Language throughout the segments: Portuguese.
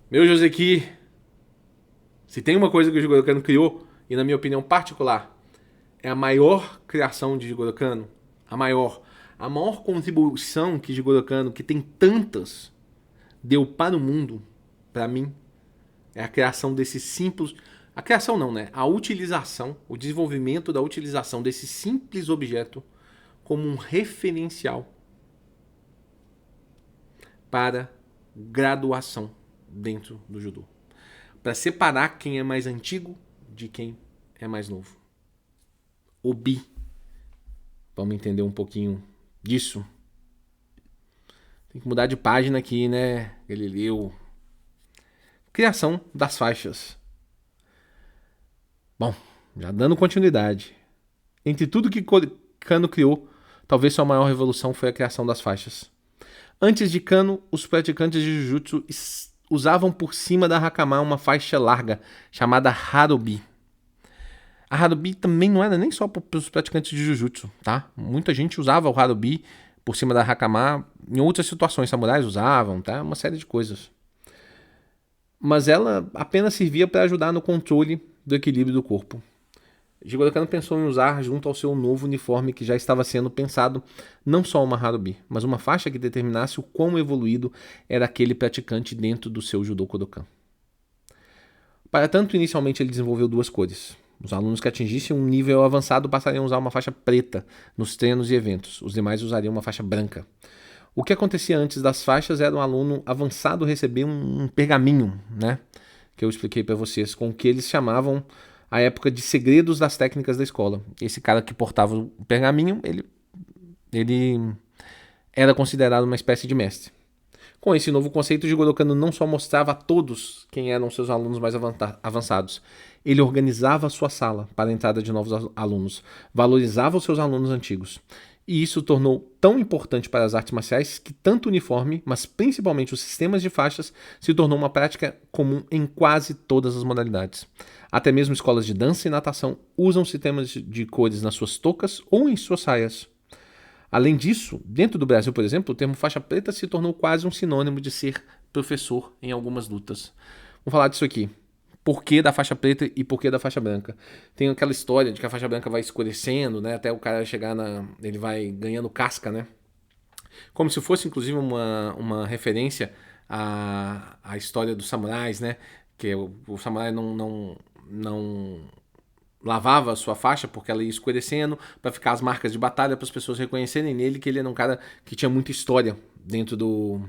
Meu Joseki, se tem uma coisa que o Jigoro Kano criou, e na minha opinião particular, é a maior criação de Jigoro Kano, a maior contribuição que Jigoro Kano, que tem tantas, deu para o mundo, para mim, é a criação desse simples. A criação não, né? A utilização, o desenvolvimento da utilização desse simples objeto como um referencial para graduação dentro do judô. Para separar quem é mais antigo de quem é mais novo. Obi. Vamos entender um pouquinho disso. Tem que mudar de página aqui, né, Galileu? Criação das faixas. Bom, já dando continuidade. Entre tudo que Kano criou, talvez sua maior revolução foi a criação das faixas. Antes de Kano, os praticantes de Jujutsu usavam por cima da Hakama uma faixa larga, chamada Harubi. A Harubi também não era nem só para os praticantes de Jujutsu, tá? Muita gente usava o Harubi por cima da Hakama em outras situações. Samurais usavam, tá? Uma série de coisas. Mas ela apenas servia para ajudar no controle do equilíbrio do corpo. Jigoro Kano pensou em usar junto ao seu novo uniforme que já estava sendo pensado não só uma Harubi, mas uma faixa que determinasse o quão evoluído era aquele praticante dentro do seu Judô Kodokan. Para tanto, inicialmente ele desenvolveu duas cores. Os alunos que atingissem um nível avançado passariam a usar uma faixa preta nos treinos e eventos. Os demais usariam uma faixa branca. O que acontecia antes das faixas era um aluno avançado receber um pergaminho, né? Que eu expliquei para vocês, com o que eles chamavam à época de segredos das técnicas da escola. Esse cara que portava o pergaminho, ele era considerado uma espécie de mestre. Com esse novo conceito, Jigoro Kano não só mostrava a todos quem eram seus alunos mais avançados, ele organizava a sua sala para a entrada de novos alunos, valorizava os seus alunos antigos. E isso tornou tão importante para as artes marciais que tanto o uniforme, mas principalmente os sistemas de faixas, se tornou uma prática comum em quase todas as modalidades. Até mesmo escolas de dança e natação usam sistemas de cores nas suas toucas ou em suas saias. Além disso, dentro do Brasil, por exemplo, o termo faixa preta se tornou quase um sinônimo de ser professor em algumas lutas. Vamos falar disso aqui. Por que da faixa preta e por que da faixa branca? Tem aquela história de que a faixa branca vai escurecendo, né? Até o cara chegar na. Ele vai ganhando casca, né? Como se fosse, inclusive, uma referência à história dos samurais, né? Que o samurai não lavava a sua faixa porque ela ia escurecendo para ficar as marcas de batalha para as pessoas reconhecerem nele que ele era um cara que tinha muita história dentro dos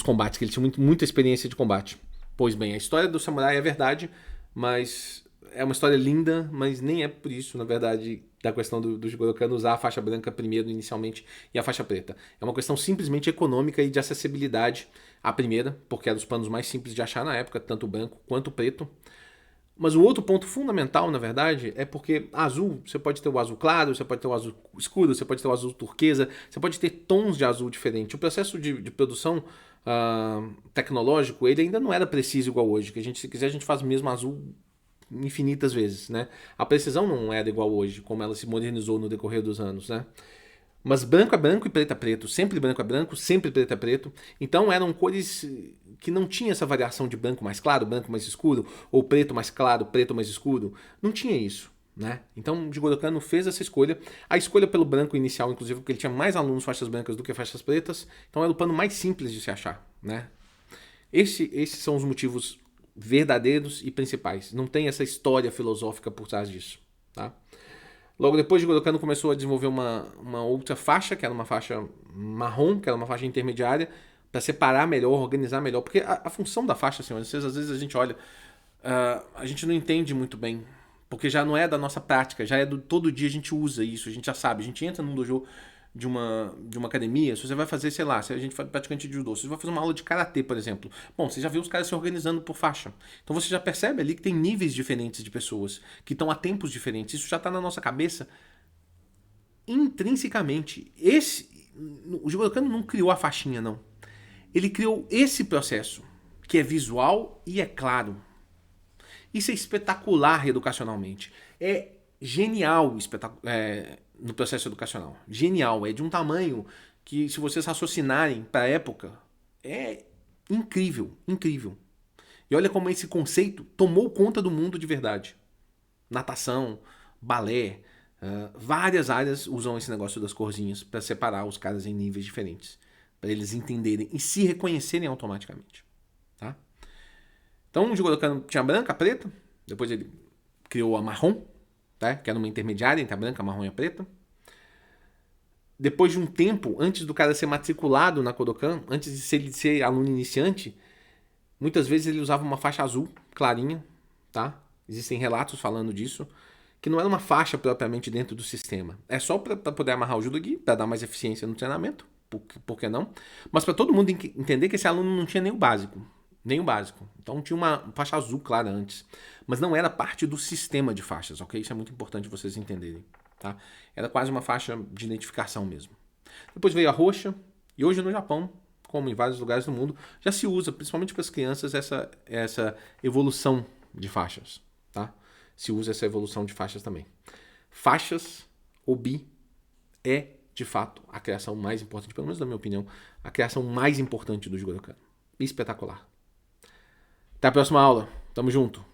combates, que ele tinha muita experiência de combate. Pois bem, a história do samurai é verdade, mas é uma história linda, mas nem é por isso, na verdade, da questão do Jigoro Kano usar a faixa branca primeiro, inicialmente, e a faixa preta. É uma questão simplesmente econômica e de acessibilidade à primeira, porque era dos panos mais simples de achar na época, tanto o branco quanto o preto. Mas o outro ponto fundamental, na verdade, é porque azul, você pode ter o azul claro, você pode ter o azul escuro, você pode ter o azul turquesa, você pode ter tons de azul diferentes. O processo de produção tecnológico, ele ainda não era preciso igual hoje, que a gente, se quiser, a gente faz o mesmo azul infinitas vezes, né? A precisão não era igual hoje, como ela se modernizou no decorrer dos anos, né? Mas branco é branco e preto é preto. Sempre branco é branco, sempre preto é preto. Então eram cores que não tinha essa variação de branco mais claro, branco mais escuro, ou preto mais claro, preto mais escuro. Não tinha isso. Né? Então, o Jigoro Kano fez essa escolha. A escolha pelo branco inicial, inclusive, porque ele tinha mais alunos faixas brancas do que faixas pretas. Então, era o pano mais simples de se achar. Né? Esses são os motivos verdadeiros e principais. Não tem essa história filosófica por trás disso. Tá? Logo depois, Jigoro Kano começou a desenvolver uma outra faixa, que era uma faixa marrom, que era uma faixa intermediária, para separar melhor, organizar melhor. Porque a função da faixa, senhores, às vezes a gente olha, a gente não entende muito bem. Porque já não é da nossa prática, já é do todo dia a gente usa isso, a gente já sabe. A gente entra num dojo de uma academia, se você vai fazer, sei lá, se a gente faz praticante de judô, se você vai fazer uma aula de karatê, por exemplo, bom, você já viu os caras se organizando por faixa. Então você já percebe ali que tem níveis diferentes de pessoas, que estão a tempos diferentes. Isso já está na nossa cabeça intrinsecamente. O Jigoro Kano não criou a faixinha, não. Ele criou esse processo, que é visual e é claro. Isso é espetacular educacionalmente. É genial no processo educacional. Genial. É de um tamanho que, se vocês raciocinarem para a época, é Incrível, incrível. E olha como esse conceito tomou conta do mundo de verdade. Natação, balé, várias áreas usam esse negócio das corzinhas para separar os caras em níveis diferentes, para eles entenderem e se reconhecerem automaticamente. Tá? Então o Jigoro Kano tinha a branca, a preta, depois ele criou a marrom, tá? Que era uma intermediária entre a branca, a marrom e a preta. Depois de um tempo, antes do cara ser matriculado na Kodokan, antes de ser aluno iniciante, muitas vezes ele usava uma faixa azul, clarinha, tá? Existem relatos falando disso, que não era uma faixa propriamente dentro do sistema. É só para poder amarrar o judogi, para dar mais eficiência no treinamento, por que não? Mas para todo mundo entender que esse aluno não tinha nem o básico. Nem o básico. Então tinha uma faixa azul clara antes. Mas não era parte do sistema de faixas, ok? Isso é muito importante vocês entenderem. Tá? Era quase uma faixa de identificação mesmo. Depois veio a roxa, e hoje no Japão, como em vários lugares do mundo, já se usa, principalmente para as crianças, essa evolução de faixas. Tá? Se usa essa evolução de faixas também. Faixas, Obi, é, de fato, a criação mais importante, pelo menos na minha opinião, a criação mais importante do Jigoro Kano. Espetacular. Até a próxima aula. Tamo junto.